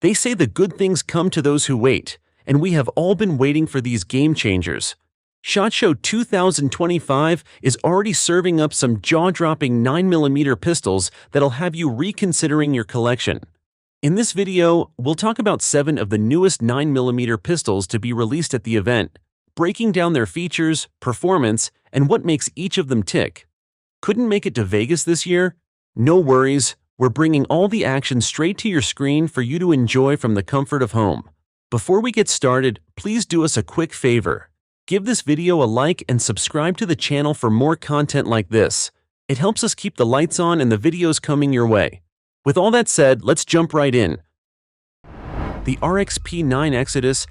They say the good things come to those who wait, and we have all been waiting for these game changers. S.H.O.T 2025 is already serving up some jaw-dropping 9mm pistols that'll have you reconsidering your collection. In this video, we'll talk about 7 of the newest 9mm pistols to be released at the event, breaking down their features, performance, and what makes each of them tick. Couldn't make it to Vegas this year? No worries, we're bringing all the action straight to your screen for you to enjoy from the comfort of home. Before we get started, please do us a quick favor. Give this video a like and subscribe to the channel for more content like this. It helps us keep the lights on and the videos coming your way. With all that said, let's jump right in. The RXP9 Exodus.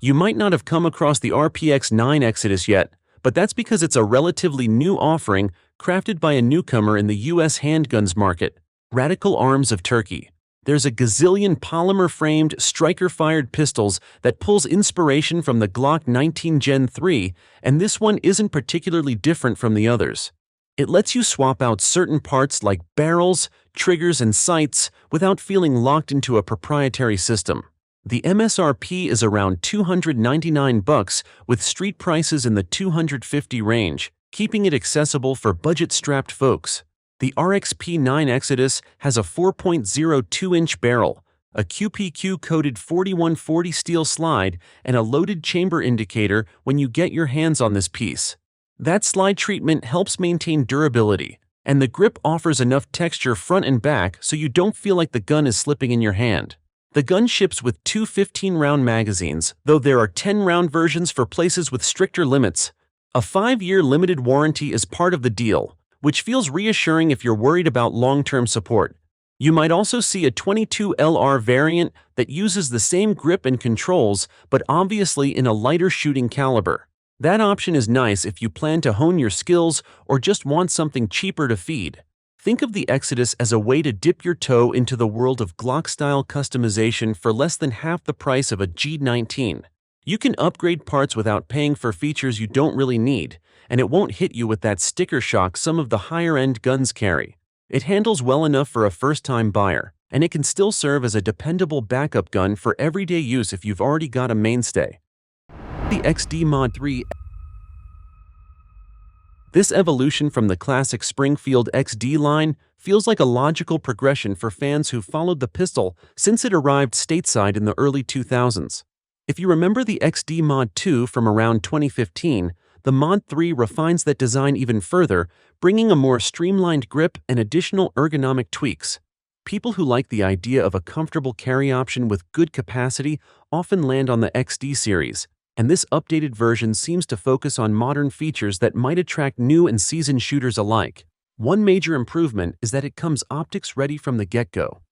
You might not have come across the RPX9 Exodus yet, but that's because it's a relatively new offering crafted by a newcomer in the US handguns market, Radical Arms of Turkey. There's a gazillion polymer-framed, striker-fired pistols that pulls inspiration from the Glock 19 Gen 3, and this one isn't particularly different from the others. It lets you swap out certain parts like barrels, triggers, and sights without feeling locked into a proprietary system. The MSRP is around $299 with street prices in the $250 range, keeping it accessible for budget-strapped folks. The RXP9 Exodus has a 4.02-inch barrel, a QPQ-coated 4140 steel slide, and a loaded chamber indicator when you get your hands on this piece. That slide treatment helps maintain durability, and the grip offers enough texture front and back so you don't feel like the gun is slipping in your hand. The gun ships with 2 15-round magazines, though there are 10-round versions for places with stricter limits. A 5-year limited warranty is part of the deal, which feels reassuring if you're worried about long-term support. You might also see a 22LR variant that uses the same grip and controls, but obviously in a lighter shooting caliber. That option is nice if you plan to hone your skills or just want something cheaper to feed. Think of the Exodus as a way to dip your toe into the world of Glock-style customization for less than half the price of a G19. You can upgrade parts without paying for features you don't really need, and it won't hit you with that sticker shock some of the higher-end guns carry. It handles well enough for a first-time buyer, and it can still serve as a dependable backup gun for everyday use if you've already got a mainstay. The XD Mod 3. This evolution from the classic Springfield XD line feels like a logical progression for fans who followed the pistol since it arrived stateside in the early 2000s. If you remember the XD Mod 2 from around 2015, the Mod 3 refines that design even further, bringing a more streamlined grip and additional ergonomic tweaks. People who like the idea of a comfortable carry option with good capacity often land on the XD series, and this updated version seems to focus on modern features that might attract new and seasoned shooters alike. One major improvement is that it comes optics ready from the get-go.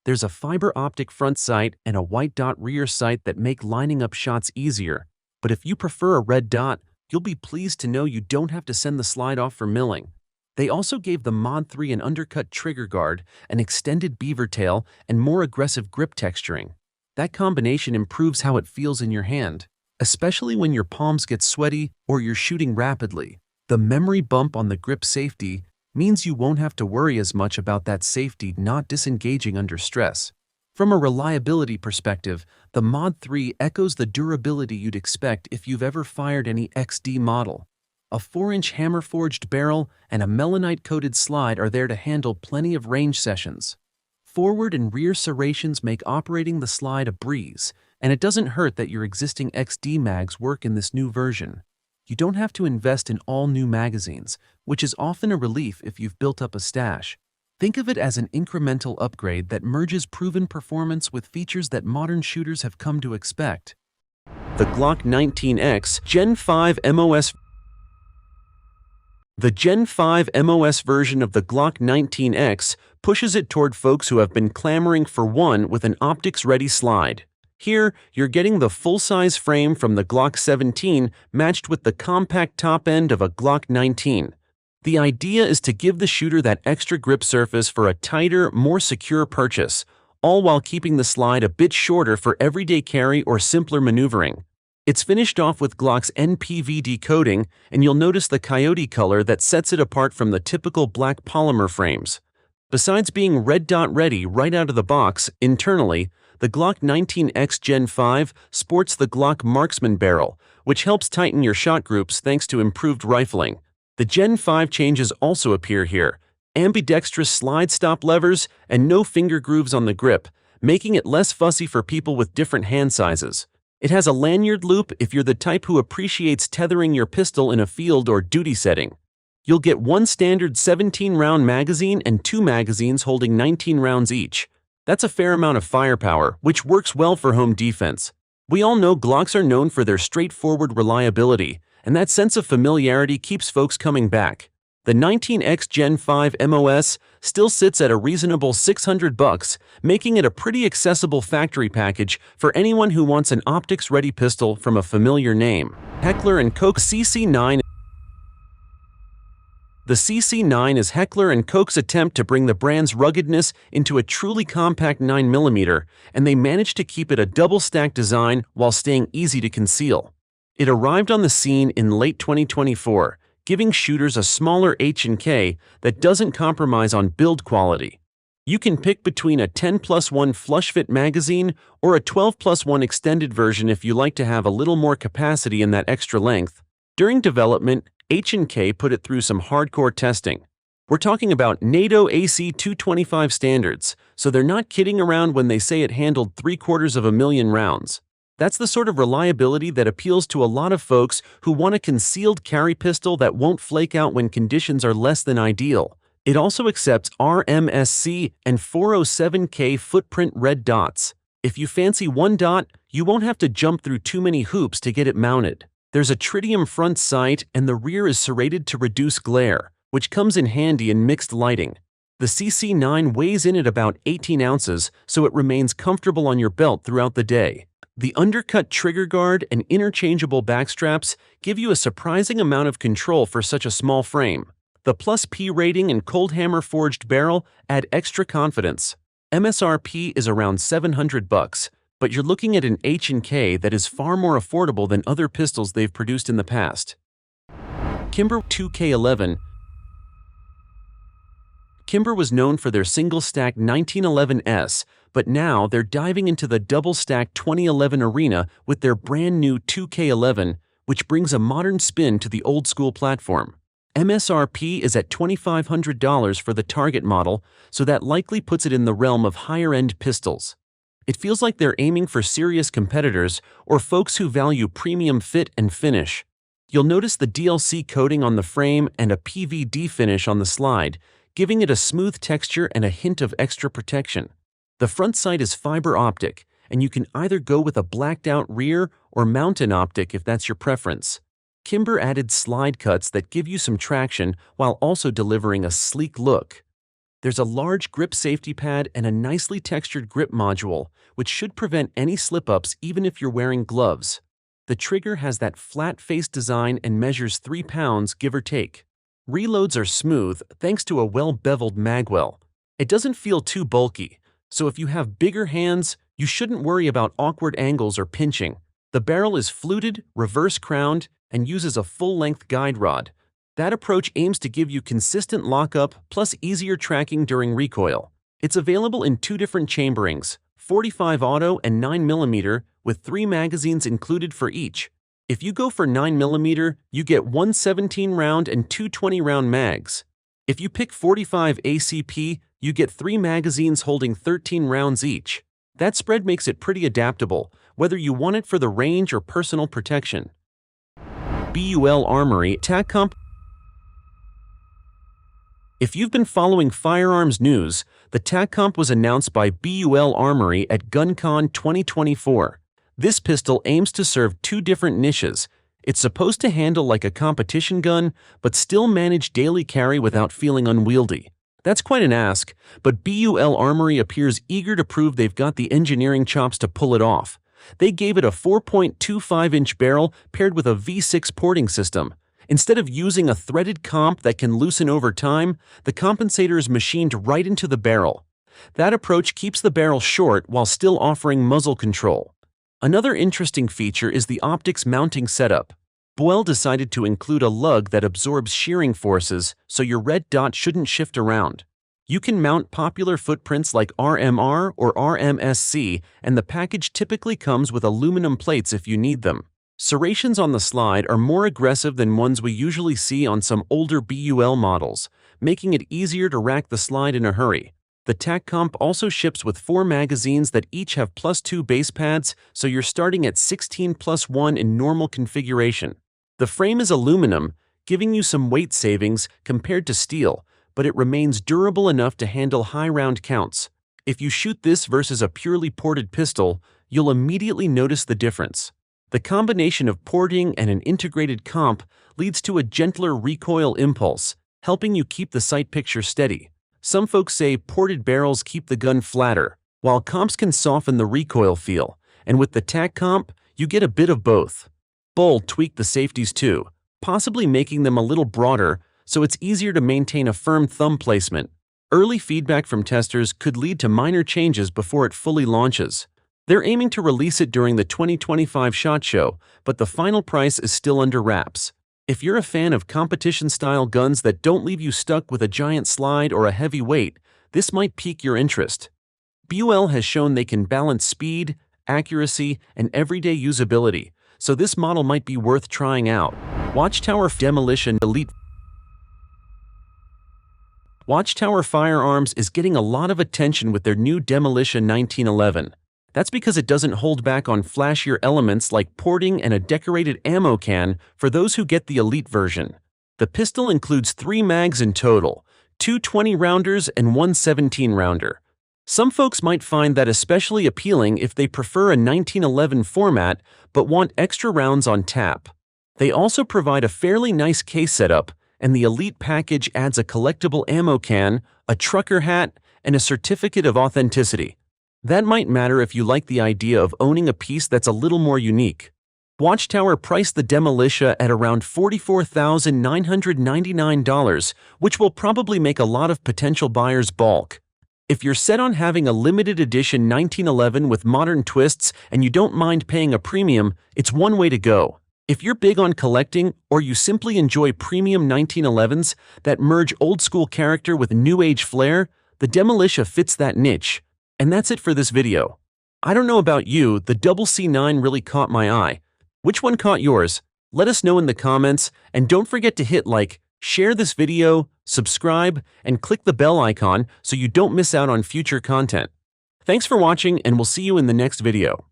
There's a fiber optic front sight and a white dot rear sight that make lining up shots easier, but if you prefer a red dot, you'll be pleased to know you don't have to send the slide off for milling. They also gave the Mod 3 an undercut trigger guard, an extended beaver tail, and more aggressive grip texturing. That combination improves how it feels in your hand, especially when your palms get sweaty or you're shooting rapidly. The memory bump on the grip safety means you won't have to worry as much about that safety not disengaging under stress. From a reliability perspective, the Mod 3 echoes the durability you'd expect if you've ever fired any XD model. A 4-inch hammer-forged barrel and a melanite-coated slide are there to handle plenty of range sessions. Forward and rear serrations make operating the slide a breeze, and it doesn't hurt that your existing XD mags work in this new version. You don't have to invest in all new magazines, which is often a relief if you've built up a stash. Think of it as an incremental upgrade that merges proven performance with features that modern shooters have come to expect. The Glock 19X Gen 5 MOS. The Gen 5 MOS version of the Glock 19X pushes it toward folks who have been clamoring for one with an optics-ready slide. Here, you're getting the full-size frame from the Glock 17 matched with the compact top end of a Glock 19. The idea is to give the shooter that extra grip surface for a tighter, more secure purchase, all while keeping the slide a bit shorter for everyday carry or simpler maneuvering. It's finished off with Glock's NPVD coating, and you'll notice the coyote color that sets it apart from the typical black polymer frames. Besides being red dot ready right out of the box, internally, the Glock 19X Gen 5 sports the Glock Marksman barrel, which helps tighten your shot groups thanks to improved rifling. The Gen 5 changes also appear here: ambidextrous slide stop levers and no finger grooves on the grip, making it less fussy for people with different hand sizes. It has a lanyard loop if you're the type who appreciates tethering your pistol in a field or duty setting. You'll get one standard 17-round magazine and 2 magazines holding 19 rounds each. That's a fair amount of firepower, which works well for home defense. We all know Glocks are known for their straightforward reliability, and that sense of familiarity keeps folks coming back. The 19X Gen 5 MOS still sits at a reasonable $600, making it a pretty accessible factory package for anyone who wants an optics-ready pistol from a familiar name. Heckler and Koch CC9. The CC9 is Heckler and Koch's attempt to bring the brand's ruggedness into a truly compact 9mm, and they managed to keep it a double-stack design while staying easy to conceal. It arrived on the scene in late 2024, giving shooters a smaller H&K that doesn't compromise on build quality. You can pick between a 10+1 flush-fit magazine or a 12+1 extended version if you like to have a little more capacity in that extra length. During development, H&K put it through some hardcore testing. We're talking about NATO AC 225 standards, so they're not kidding around when they say it handled 750,000 rounds. That's the sort of reliability that appeals to a lot of folks who want a concealed carry pistol that won't flake out when conditions are less than ideal. It also accepts RMSC and 407K footprint red dots. If you fancy one dot, you won't have to jump through too many hoops to get it mounted. There's a tritium front sight and the rear is serrated to reduce glare, which comes in handy in mixed lighting. The CC9 weighs in at about 18 ounces, so it remains comfortable on your belt throughout the day. The undercut trigger guard and interchangeable backstraps give you a surprising amount of control for such a small frame. The Plus P rating and cold hammer forged barrel add extra confidence. MSRP is around $700, but you're looking at an H&K that is far more affordable than other pistols they've produced in the past. Kimber 2K11. Kimber was known for their single-stack 1911S, but now they're diving into the double-stack 2011 arena with their brand-new 2K11, which brings a modern spin to the old-school platform. MSRP is at $2,500 for the target model, so that likely puts it in the realm of higher-end pistols. It feels like they're aiming for serious competitors or folks who value premium fit and finish. You'll notice the DLC coating on the frame and a PVD finish on the slide, giving it a smooth texture and a hint of extra protection. The front sight is fiber optic, and you can either go with a blacked-out rear or mountain optic if that's your preference. Kimber added slide cuts that give you some traction while also delivering a sleek look. There's a large grip safety pad and a nicely textured grip module, which should prevent any slip-ups even if you're wearing gloves. The trigger has that flat-faced design and measures 3 pounds, give or take. Reloads are smooth thanks to a well-beveled magwell. It doesn't feel too bulky, so if you have bigger hands, you shouldn't worry about awkward angles or pinching. The barrel is fluted, reverse-crowned, and uses a full-length guide rod. That approach aims to give you consistent lockup plus easier tracking during recoil. It's available in 2 different chamberings, 45 auto and 9mm, with 3 magazines included for each. If you go for 9mm, you get 1 17-round and 2 20-round mags. If you pick 45 ACP, you get 3 magazines holding 13 rounds each. That spread makes it pretty adaptable, whether you want it for the range or personal protection. Bul Armory TAC Comp. If you've been following firearms news, the TAC Comp was announced by Bul Armory at GunCon 2024. This pistol aims to serve 2 different niches. It's supposed to handle like a competition gun, but still manage daily carry without feeling unwieldy. That's quite an ask, but Bul Armory appears eager to prove they've got the engineering chops to pull it off. They gave it a 4.25-inch barrel paired with a V6 porting system. Instead of using a threaded comp that can loosen over time, the compensator is machined right into the barrel. That approach keeps the barrel short while still offering muzzle control. Another interesting feature is the optics mounting setup. Bul decided to include a lug that absorbs shearing forces, so your red dot shouldn't shift around. You can mount popular footprints like RMR or RMSC, and the package typically comes with aluminum plates if you need them. Serrations on the slide are more aggressive than ones we usually see on some older BUL models, making it easier to rack the slide in a hurry. The TAC Comp also ships with 4 magazines that each have +2 base pads, so you're starting at 16+1 in normal configuration. The frame is aluminum, giving you some weight savings compared to steel, but it remains durable enough to handle high round counts. If you shoot this versus a purely ported pistol, you'll immediately notice the difference. The combination of porting and an integrated comp leads to a gentler recoil impulse, helping you keep the sight picture steady. Some folks say ported barrels keep the gun flatter, while comps can soften the recoil feel, and with the TAC Comp, you get a bit of both. Bul tweaked the safeties too, possibly making them a little broader so it's easier to maintain a firm thumb placement. Early feedback from testers could lead to minor changes before it fully launches. They're aiming to release it during the 2025 S.H.O.T show, but the final price is still under wraps. If you're a fan of competition-style guns that don't leave you stuck with a giant slide or a heavy weight, this might pique your interest. BUL has shown they can balance speed, accuracy, and everyday usability, so this model might be worth trying out. Watchtower Demolitia Elite. Watchtower Firearms is getting a lot of attention with their new Demolitia 1911. That's because it doesn't hold back on flashier elements like porting and a decorated ammo can for those who get the elite version. The pistol includes 3 mags in total, 2 20-rounders and 1 17-rounder. Some folks might find that especially appealing if they prefer a 1911 format but want extra rounds on tap. They also provide a fairly nice case setup, and the elite package adds a collectible ammo can, a trucker hat, and a certificate of authenticity. That might matter if you like the idea of owning a piece that's a little more unique. Watchtower priced the Demolitia at around $44,999, which will probably make a lot of potential buyers balk. If you're set on having a limited edition 1911 with modern twists and you don't mind paying a premium, it's one way to go. If you're big on collecting or you simply enjoy premium 1911s that merge old-school character with new-age flair, the Demolitia fits that niche. And that's it for this video. I don't know about you, the CC9 really caught my eye. Which one caught yours? Let us know in the comments, and don't forget to hit like, share this video, subscribe, and click the bell icon so you don't miss out on future content. Thanks for watching, and we'll see you in the next video.